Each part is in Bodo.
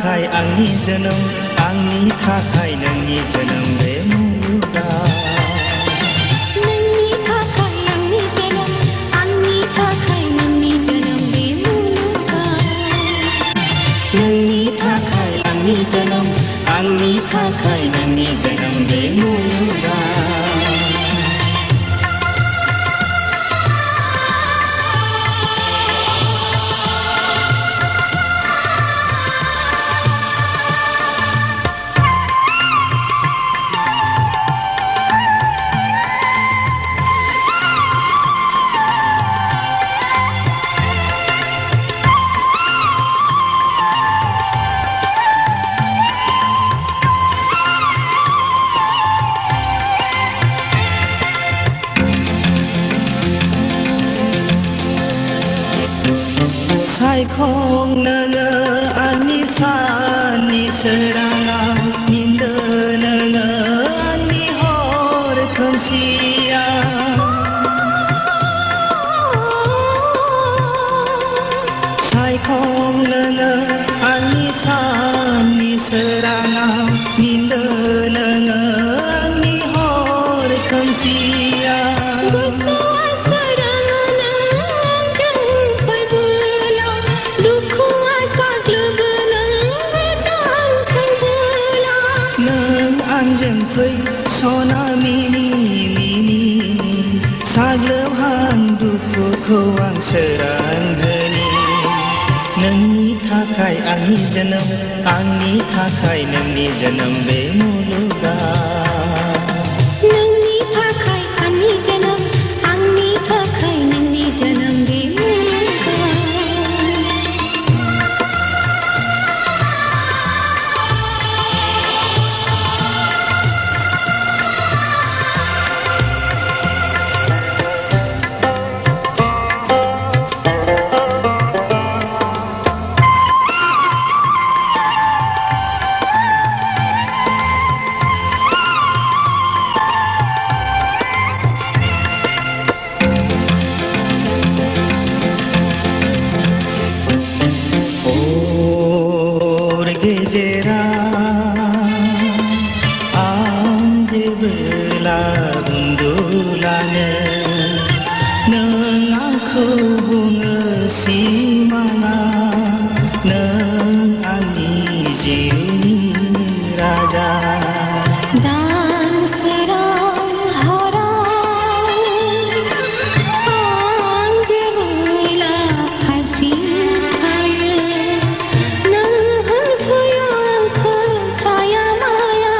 थाखाय आंनि जोनोम आंनि थाखाय नोंनि जोनोम बे मुलुगा नोंनि थाखाय आंनि जोनोम आंनि थाखाय नोंनि जोनोम बे मुलुगा नोंनि थाखाय आंनि जोनोम आंनि थाखाय नोंनि जोनोम बे मुलुगा सायखं नोङो आंनि साननि सोराङाव मिन्दो नोङो आंनि हर खोमसियाव सायखं नोङो आंनि साननि सोराङाव मिन्दो नोङो आंनि हर खोमसियाव गोसोआ सोराङानो आंजों फैबोला दुखुआ साग्लोबोला जांखारबोला नों आंजों फै सना मिनि मिनि साग्लोबहां दुखुखौ आं सोरांहोनि नोंनि थाखाय आंनि जोनोम आंनि थाखाय नोंनि जोनोम बे मुलुगा नोंनि थाखाय आंनि जोनोम आंनि थाखाय नोंनि जोनोम बे मुलुगा आं जेबोला उन्दुलाङो नों आंखौ बुङो सिमाङा नों आंनि जिउनि राजा दानसोरां हराव आं जेबोला हारसिं थायो नों होनफैयो आंखौ साया माया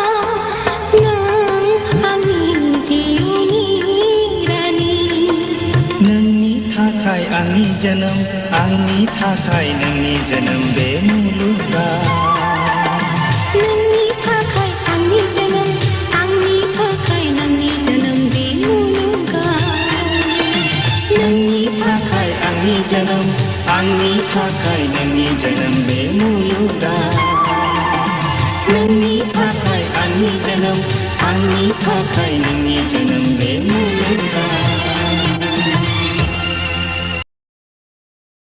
नों आंनि जिउनि रानि नोंनि थाखाय आंनि जोनोम आंनि थाखाय नोंनि जोनोम बे मुलुगा नोंनि थाखाय आंनि जोनोम आंनि थाखाय नोंनि जोनोम बे मुलुगा नोंनि थाखाय आंनि जोनोम आंनि थाखाय नोंनि जोनोम बे मुलुगा नोंनि थाखाय आंनि जोनोम आंनि थाखाय नोंनि जोनोम बे मुलुगा